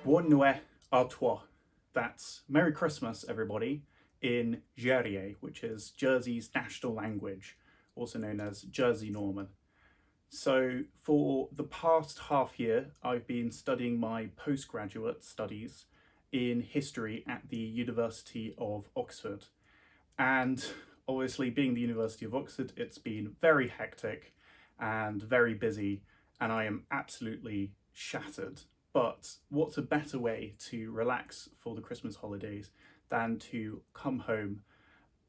Bonne Nuit à toi. That's Merry Christmas, everybody, in Jèrri, which is Jersey's national language, also known as Jersey Norman. So, for the past half year, I've been studying my postgraduate studies in history at the University of Oxford. And obviously, being the University of Oxford, it's been very hectic and very busy, and I am absolutely shattered. But what's a better way to relax for the Christmas holidays than to come home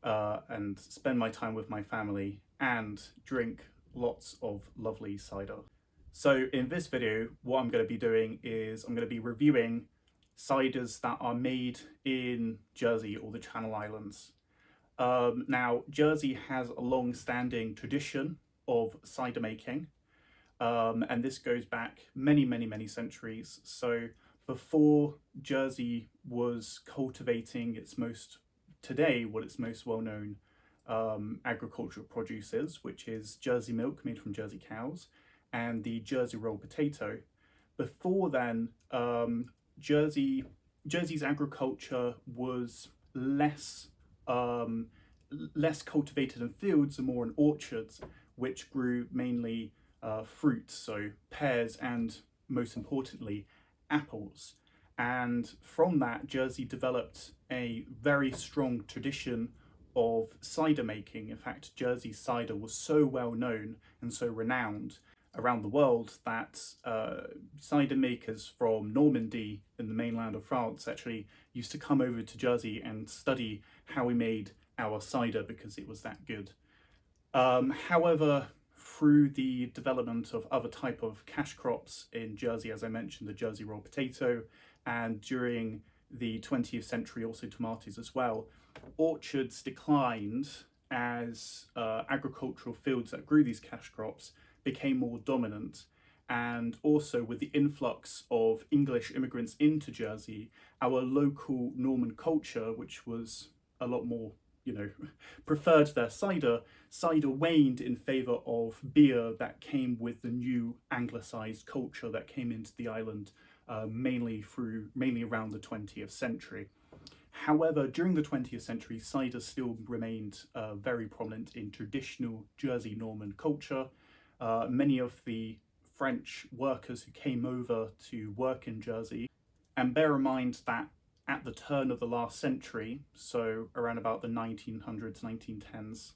and spend my time with my family and drink lots of lovely cider? So in this video, what I'm going to be doing is I'm going to be reviewing ciders that are made in Jersey or the Channel Islands. Now, Jersey has a long-standing tradition of cider making. And this goes back many centuries. So before Jersey was cultivating what its most well-known agricultural produce is, which is Jersey milk made from Jersey cows and the Jersey rolled potato. Before then, Jersey's agriculture was less cultivated in fields and more in orchards, which grew mainly fruits, so pears and, most importantly, apples. And from that, Jersey developed a very strong tradition of cider making. In fact, Jersey cider was so well known and so renowned around the world that cider makers from Normandy in the mainland of France actually used to come over to Jersey and study how we made our cider because it was that good. However, through the development of other type of cash crops in Jersey, as I mentioned, the Jersey rolled potato, and during the 20th century also tomatoes as well, orchards declined as agricultural fields that grew these cash crops became more dominant. And also with the influx of English immigrants into Jersey, our local Norman culture, which was a lot more preferred their cider waned in favour of beer that came with the new anglicised culture that came into the island mainly around the 20th century. However, during the 20th century, cider still remained very prominent in traditional Jersey Norman culture. Many of the French workers who came over to work in Jersey, and bear in mind that at the turn of the last century, so around about the 1900s, 1910s,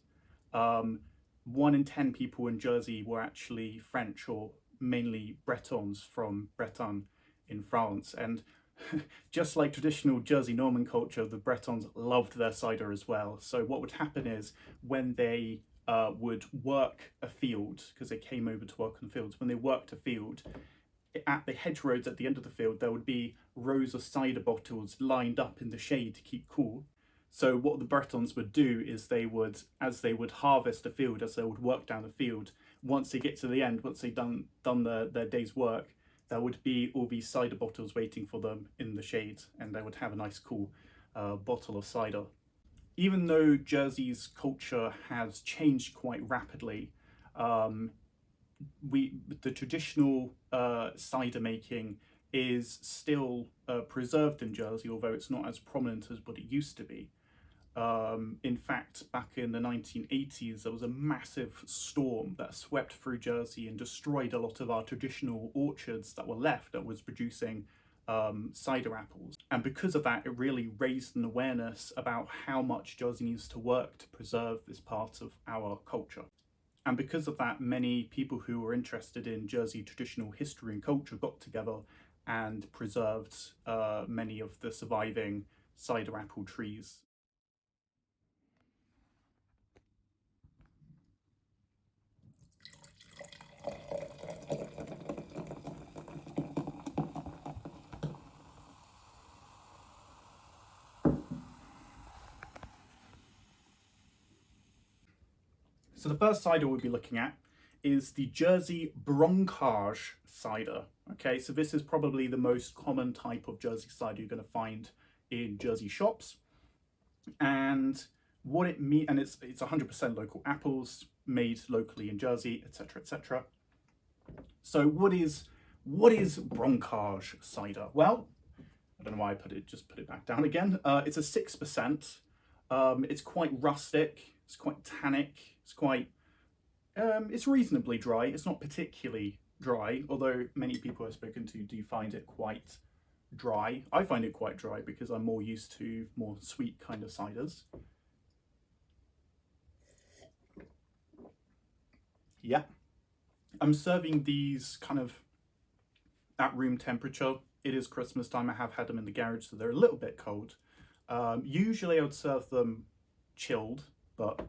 1 in 10 people in Jersey were actually French or mainly Bretons from Bretagne in France. And just like traditional Jersey Norman culture, the Bretons loved their cider as well. So what would happen is when they would work a field, because they came over to work on the fields, when they worked a field, at the hedgerows at the end of the field, there would be rows of cider bottles lined up in the shade to keep cool. So what the Bretons would do is as they would harvest a field, as they would work down the field, once they get to the end, once they've done their day's work, there would be all these cider bottles waiting for them in the shade, and they would have a nice cool bottle of cider. Even though Jersey's culture has changed quite rapidly, the traditional cider making is still preserved in Jersey, although it's not as prominent as what it used to be. In fact, back in the 1980s, there was a massive storm that swept through Jersey and destroyed a lot of our traditional orchards that were left that was producing cider apples. And because of that, it really raised an awareness about how much Jersey needs to work to preserve this part of our culture. And because of that, many people who were interested in Jersey traditional history and culture got together and preserved many of the surviving cider apple trees. So the first cider we'll be looking at is the Jersey Branquage cider. Okay, so this is probably the most common type of Jersey cider you're going to find in Jersey shops. And what it means, and it's 100% local apples made locally in Jersey, etc., So what is Branquage cider? Well, I don't know why I just put it back down again. It's a 6%. It's quite rustic, it's quite tannic, it's reasonably dry. It's not particularly dry, although many people I've spoken to do find it quite dry. I find it quite dry because I'm more used to more sweet kind of ciders. Yeah, I'm serving these kind of at room temperature. It is Christmas time. I have had them in the garage, so they're a little bit cold. Usually I would serve them chilled, but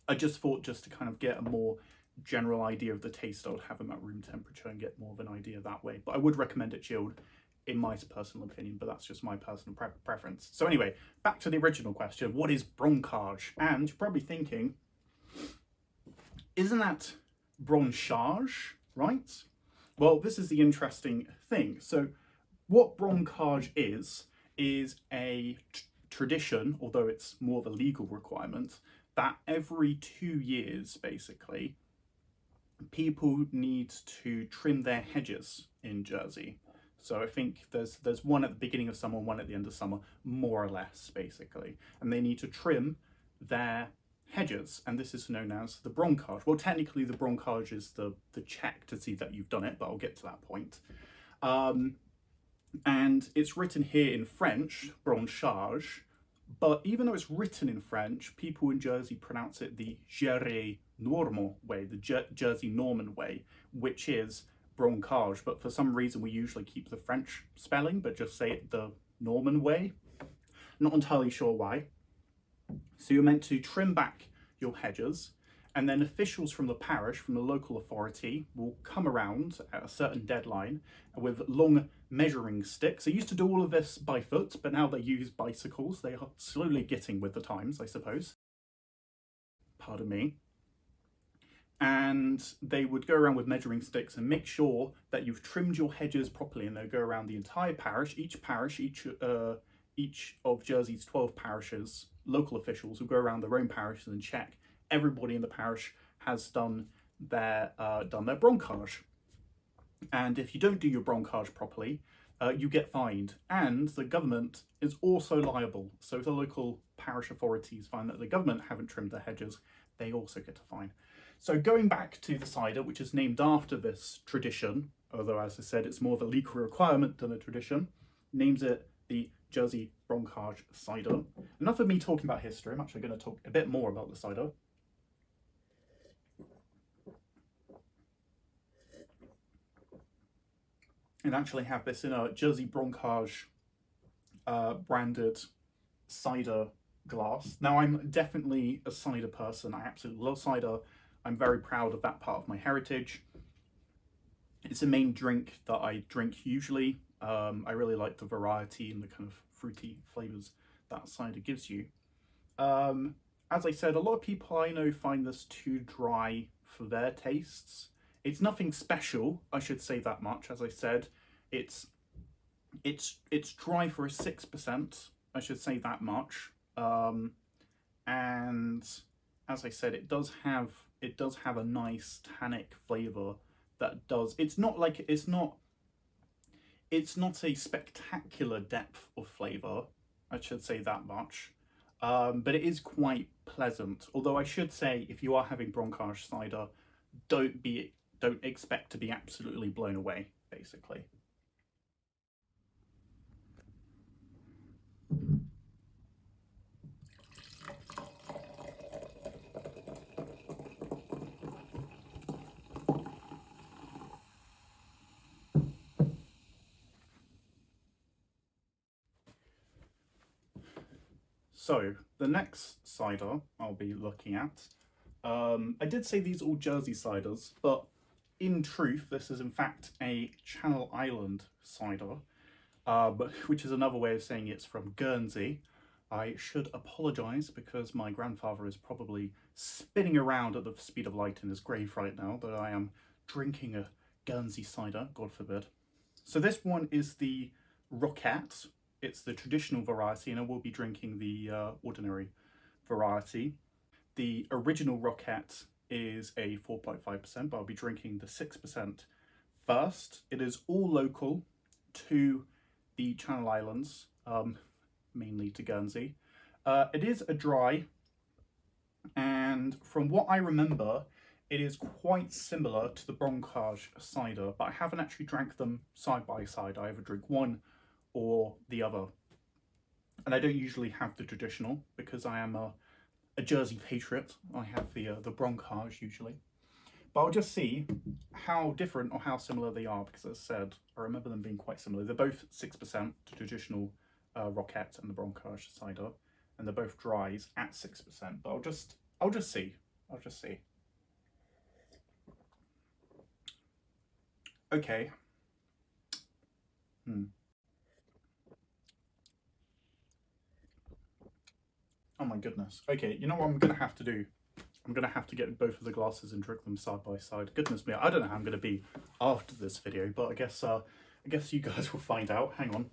I just thought just to kind of get a more general idea of the taste, I would have them at room temperature and get more of an idea that way. But I would recommend it chilled in my personal opinion, but that's just my personal preference. So anyway, back to the original question, what is Branquage? And you're probably thinking, isn't that Branchage, right? Well, this is the interesting thing. So what Branquage is a tradition, although it's more of a legal requirement, that every 2 years, basically, people need to trim their hedges in Jersey. So I think there's one at the beginning of summer, one at the end of summer, more or less, basically. And they need to trim their hedges, and this is known as the Branquage. Well, technically the Branquage is the check to see that you've done it, but I'll get to that point. And it's written here in French, Branchage, but even though it's written in French, people in Jersey pronounce it the Jèrri normal way, the Jersey Norman way, which is Branquage. But for some reason, we usually keep the French spelling, but just say it the Norman way. Not entirely sure why. So you're meant to trim back your hedges, and then officials from the parish, from the local authority, will come around at a certain deadline with long measuring sticks. They used to do all of this by foot, but now they use bicycles. They are slowly getting with the times, I suppose. Pardon me. And they would go around with measuring sticks and make sure that you've trimmed your hedges properly, and they'll go around the entire parish. Each of Jersey's 12 parishes, local officials will go around their own parishes and check everybody in the parish has done their Branquage. And if you don't do your Branquage properly, you get fined, and the government is also liable. So if the local parish authorities find that the government haven't trimmed their hedges, they also get a fine. So going back to the cider, which is named after this tradition, although as I said, it's more of a legal requirement than a tradition, names it the Jersey Branquage cider. Enough of me talking about history, I'm actually going to talk a bit more about the cider. And actually have this in a Jersey Branquage branded cider glass. Now, I'm definitely a cider person. I absolutely love cider. I'm very proud of that part of my heritage. It's a main drink that I drink usually. I really like the variety and the kind of fruity flavours that cider gives you. As I said, a lot of people I know find this too dry for their tastes. It's nothing special, I should say that much. As I said, it's dry for a 6%, I should say that much. And as I said, it does have a nice tannic flavour that does. It's not a spectacular depth of flavour, I should say that much. But it is quite pleasant. Although I should say, if you are having Branquage cider, don't expect to be absolutely blown away, basically. So the next cider I'll be looking at, I did say these are all Jersey ciders, but in truth, this is in fact a Channel Island cider, which is another way of saying it's from Guernsey. I should apologise because my grandfather is probably spinning around at the speed of light in his grave right now that I am drinking a Guernsey cider, God forbid. So this one is the Rocquette. It's the traditional variety, and I will be drinking the ordinary variety. The original Rocquette is a 4.5%, but I'll be drinking the 6% first. It is all local to the Channel Islands, mainly to Guernsey. It is a dry, and from what I remember, it is quite similar to the Branquage cider, but I haven't actually drank them side by side. I either drink one or the other. And I don't usually have the traditional because I am a Jersey patriot. I have the Branquage usually. But I'll just see how different or how similar they are, because as I said, I remember them being quite similar. They're both 6%, the traditional Rocquette and the Branquage cider, and they're both dries at 6%. But I'll just see. I'll just see. Okay. Oh my goodness. Okay, you know what I'm gonna have to do? I'm gonna have to get both of the glasses and drink them side by side. Goodness me, I don't know how I'm gonna be after this video, but I guess you guys will find out. Hang on.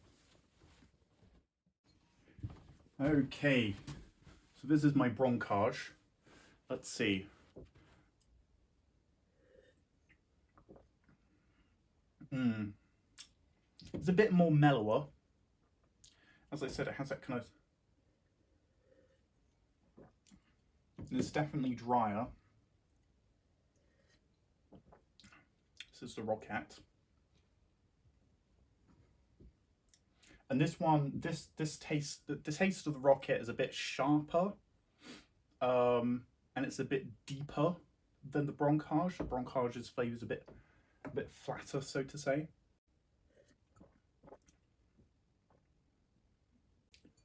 Okay, so this is my Branquage. Let's see. It's a bit more mellower. As I said, it has that kind of... It's definitely drier. This is the Rocquette. And this one, the taste of the Rocquette is a bit sharper, and it's a bit deeper than the Branquage. The Branquage's flavour is a bit flatter, so to say.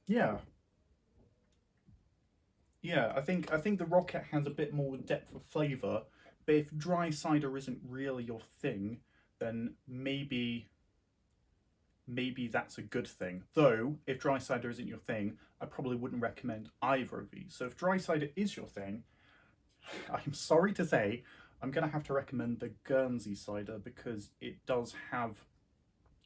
Yeah. Yeah, I think the Rocquette has a bit more depth of flavour, but if dry cider isn't really your thing, then maybe that's a good thing. Though, if dry cider isn't your thing, I probably wouldn't recommend either of these. So if dry cider is your thing, I'm sorry to say, I'm going to have to recommend the Guernsey cider, because it does have,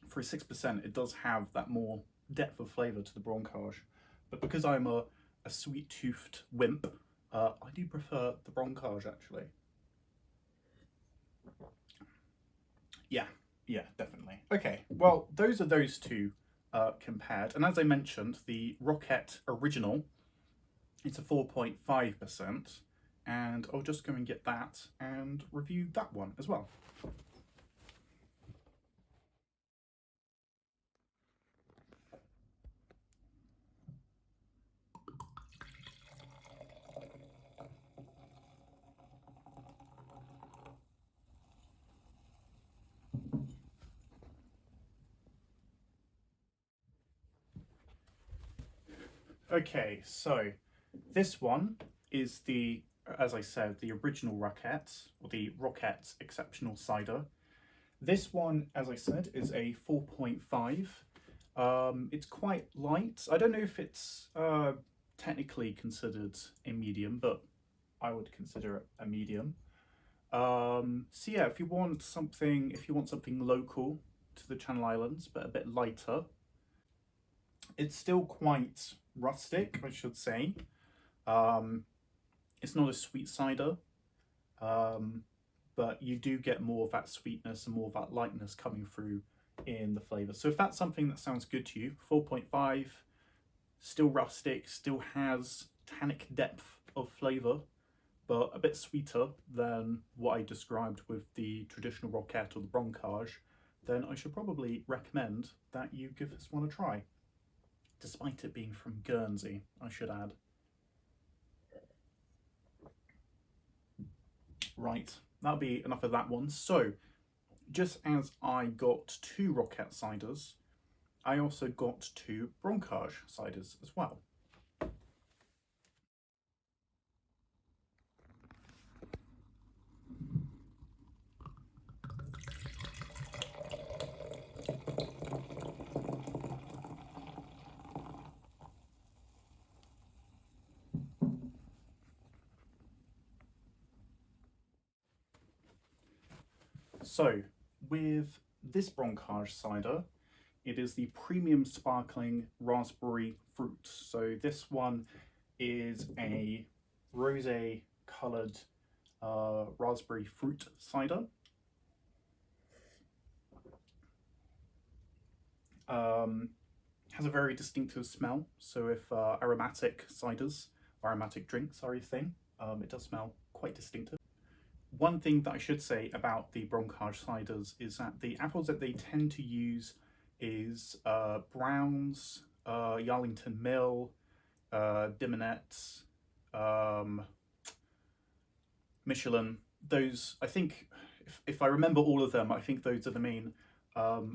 for 6%, it does have that more depth of flavour to the Branquage. But because I'm a sweet-toothed wimp, I do prefer the Branquage, actually. Yeah, definitely. Okay, well, those are those two compared. And as I mentioned, the Rocquette Original, it's a 4.5%. And I'll just go and get that and review that one as well. Okay, so this one is the, as I said, the original Rocquette, or the Rocquette Exceptional Cider. This one, as I said, is a 4.5. It's quite light. I don't know if it's technically considered a medium, but I would consider it a medium. So yeah, if you want something local to the Channel Islands, but a bit lighter, it's still quite rustic, I should say. It's not a sweet cider, but you do get more of that sweetness and more of that lightness coming through in the flavour. So if that's something that sounds good to you, 4.5, still rustic, still has tannic depth of flavour, but a bit sweeter than what I described with the traditional Rocquette or the Branquage, then I should probably recommend that you give this one a try. Despite it being from Guernsey, I should add. Right, that'll be enough of that one. So, just as I got 2 Rocquette ciders, I also got 2 Branquage ciders as well. So, with this Branquage cider, it is the premium sparkling raspberry fruit. So this one is a rosé coloured raspberry fruit cider. Has a very distinctive smell. So if aromatic ciders, or aromatic drinks are a thing, it does smell quite distinctive. One thing that I should say about the Branquage ciders is that the apples that they tend to use is Browns, Yarlington Mill, Dimonets, Michelin. Those, I think, if I remember all of them, I think those are the main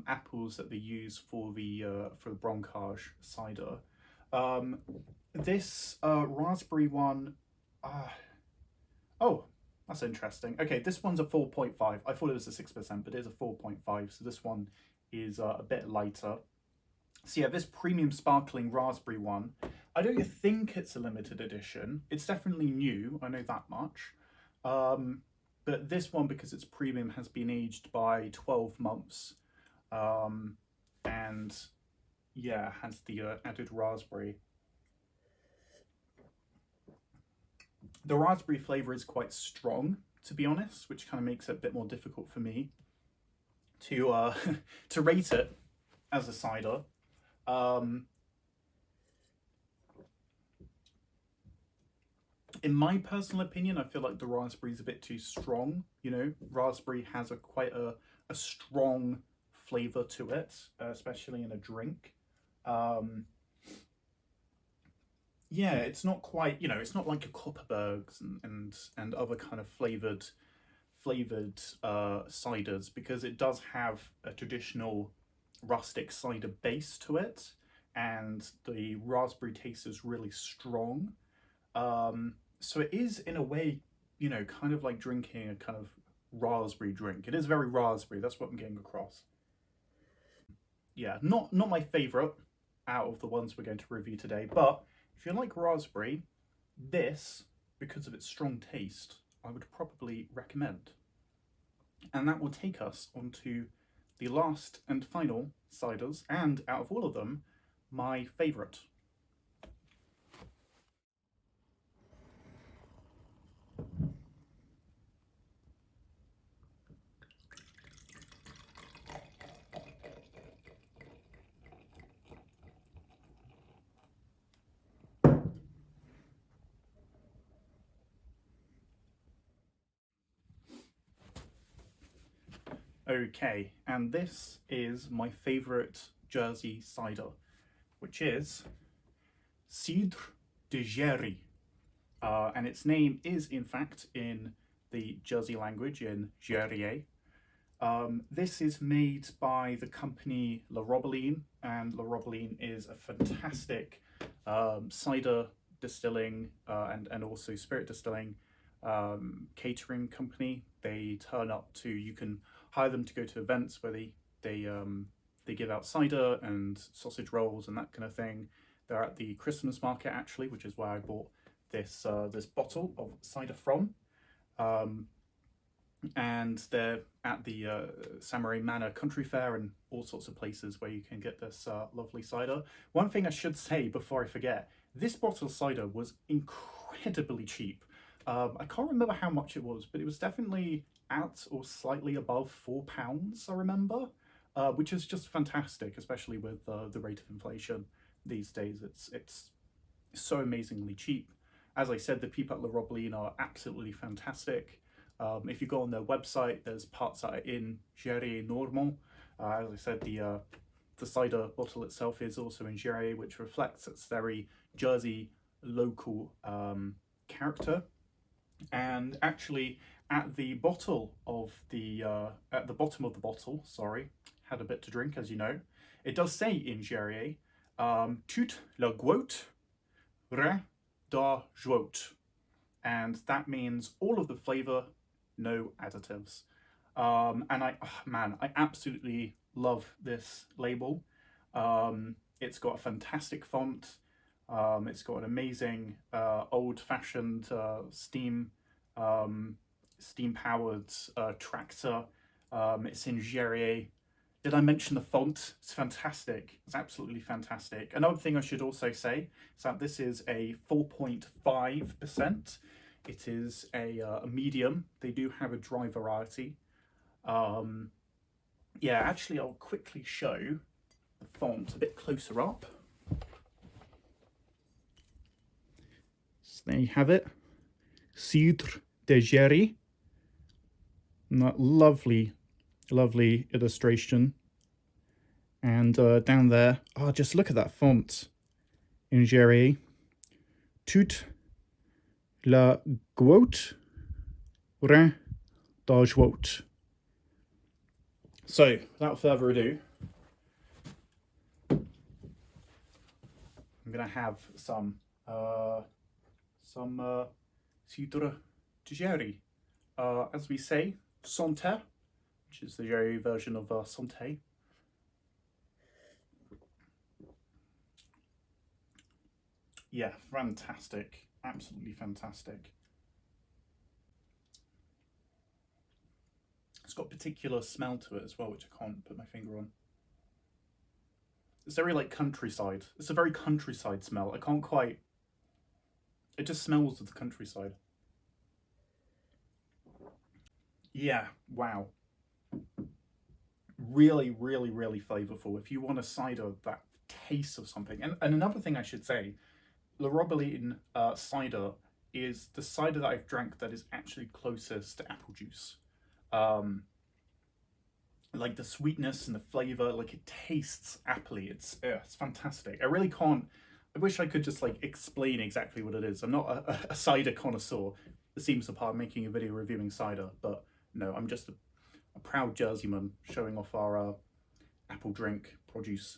apples that they use for the Branquage cider. This raspberry one, oh, that's interesting. Okay, this one's a 4.5. I thought it was a 6%, but it is a 4.5. So this one is a bit lighter. So yeah, this premium sparkling raspberry one, I don't think it's a limited edition. It's definitely new, I know that much. But this one, because it's premium, has been aged by 12 months. And yeah, has the added raspberry. The raspberry flavour is quite strong, to be honest, which kind of makes it a bit more difficult for me to to rate it as a cider. In my personal opinion, I feel like the raspberry is a bit too strong. You know, raspberry has quite a strong flavour to it, especially in a drink. Yeah, it's not quite, you know, it's not like a Kopparbergs and other kind of flavored ciders, because it does have a traditional rustic cider base to it, and the raspberry taste is really strong. So it is, in a way, you know, kind of like drinking a kind of raspberry drink. It is very raspberry. That's what I'm getting across. Yeah, not my favourite out of the ones we're going to review today, but if you like raspberry, this, because of its strong taste, I would probably recommend. And that will take us on to the last and final ciders, and out of all of them, my favourite. Okay, and this is my favourite Jersey cider, which is Cidre de Jèrri. And its name is, in fact, in the Jersey language, in Jèrri. This is made by the company Robeline, and Robeline is a fantastic cider distilling and also spirit distilling catering company. They turn up to, you can hire them to go to events where they give out cider and sausage rolls and that kind of thing. They're at the Christmas market, actually, which is where I bought this this bottle of cider from. And they're at the Samaray Manor Country Fair and all sorts of places where you can get this lovely cider. One thing I should say before I forget, this bottle of cider was incredibly cheap. I can't remember how much it was, but it was definitely at or slightly above £4, I remember, which is just fantastic, especially with the rate of inflation these days. It's so amazingly cheap. As I said, the people at Robeline are absolutely fantastic. If you go on their website, there's parts that are in Jèrri normal. As I said, the cider bottle itself is also in Jèrri, which reflects its very Jersey local character. And actually, at the bottle of at the bottom of the bottle, sorry, had a bit to drink, as you know, it does say in Jèrri, toute la goutte re da joute, and that means all of the flavour, no additives. And I absolutely love this label. It's got a fantastic font. It's got an amazing old-fashioned steam powered tractor. It's in Jèrri. Did I mention the font? It's fantastic. It's absolutely fantastic. Another thing I should also say is that this is a 4.5%. It is a medium. They do have a dry variety. Yeah, actually, I'll quickly show the font a bit closer up. So there you have it. Cidre de Jèrri. And that lovely, lovely illustration. And down there, oh, just look at that font in Jèrri. Toute la gouaute Branquage. So, without further ado, I'm going to have some Cidre de Jèrri. As we say, Cider, which is the Jèrri version of Santé. Yeah, fantastic. Absolutely fantastic. It's got a particular smell to it as well, which I can't put my finger on. It's very like countryside. It's a very countryside smell. I can't quite... It just smells of the countryside. Yeah, wow. Really, really, really flavourful. If you want a cider that tastes of something. And another thing I should say, the Robeline cider is the cider that I've drank that is actually closest to apple juice. Like the sweetness and the flavour, like it tastes appley. It's fantastic. I really can't. I wish I could just like explain exactly what it is. I'm not a cider connoisseur. It seems the part of making a video reviewing cider, but no, I'm just a proud Jerseyman showing off our apple drink produce.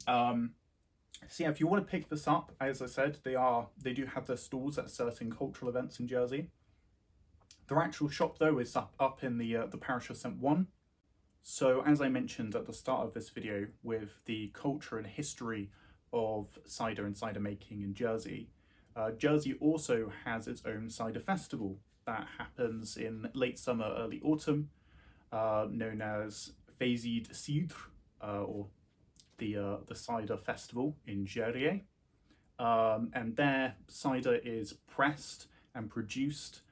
So yeah, if you want to pick this up, as I said, they do have their stalls at certain cultural events in Jersey. Their actual shop though is up in the parish of St. One. So as I mentioned at the start of this video, with the culture and history of cider and cider making in Jersey, Jersey also has its own cider festival that happens in late summer, early autumn, known as Cidre, or the cider festival in Jèrri. And there cider is pressed and produced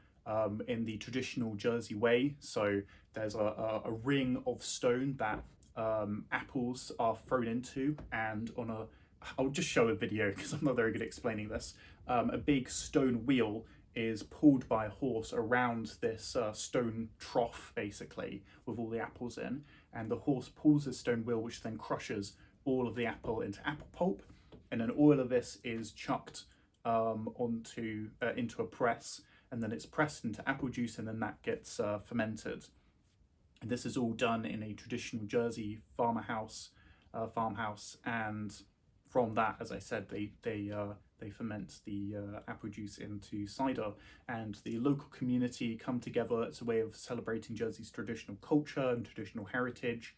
in the traditional Jersey way. So there's a ring of stone that apples are thrown into, and I'll just show a video because I'm not very good at explaining this. A big stone wheel is pulled by a horse around this stone trough, basically, with all the apples in, and the horse pulls this stone wheel, which then crushes all of the apple into apple pulp, and then all of this is chucked into a press, and then it's pressed into apple juice, and then that gets fermented. And this is all done in a traditional Jersey farmhouse, and from that, as I said, they ferment the apple juice into cider, and the local community come together. It's a way of celebrating Jersey's traditional culture and traditional heritage.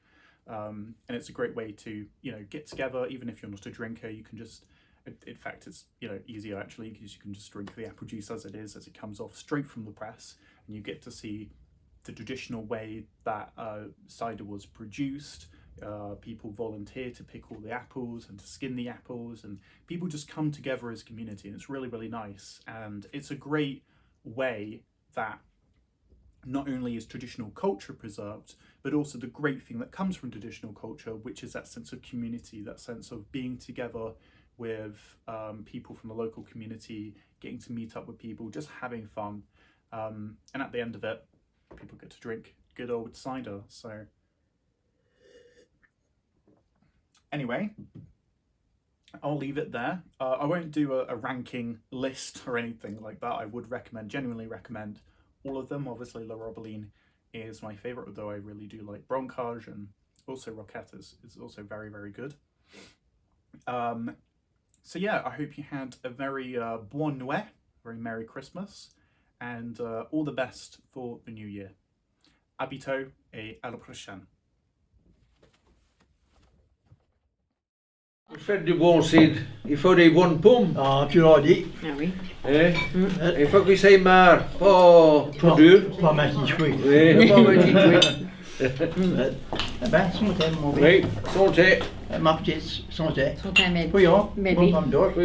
And it's a great way to, get together. Even if you're not a drinker, you can just, in fact, it's, easier actually, because you can just drink the apple juice as it comes off straight from the press, and you get to see the traditional way that cider was produced. People volunteer to pick all the apples and to skin the apples, and people just come together as a community, and it's really, really nice. And it's a great way that not only is traditional culture preserved, but also the great thing that comes from traditional culture, which is that sense of community, that sense of being together with people from the local community, getting to meet up with people, just having fun. And at the end of it, people get to drink good old cider. So anyway, I'll leave it there. I won't do a ranking list or anything like that. I would genuinely recommend all of them. Obviously, La Robeline is my favourite, although I really do like Branquage, and also Rocquette is also very, very good. So yeah, I hope you had a very Bonne Nuit, very Merry Christmas, and all the best for the new year. À bientôt et à la prochaine. Faites du bon cidre, il faut des bonnes pommes. Ah, tu l'as dit. Ah oui. Il faut que ça marre, pas trop dur. Pas magique. Oui, pas magique. Eh ben, santé, mon vieux. Oui, santé. Ma petite, santé. Santé, mais Oui, hein. Mais Bon, oui. comme d'autres. Oui.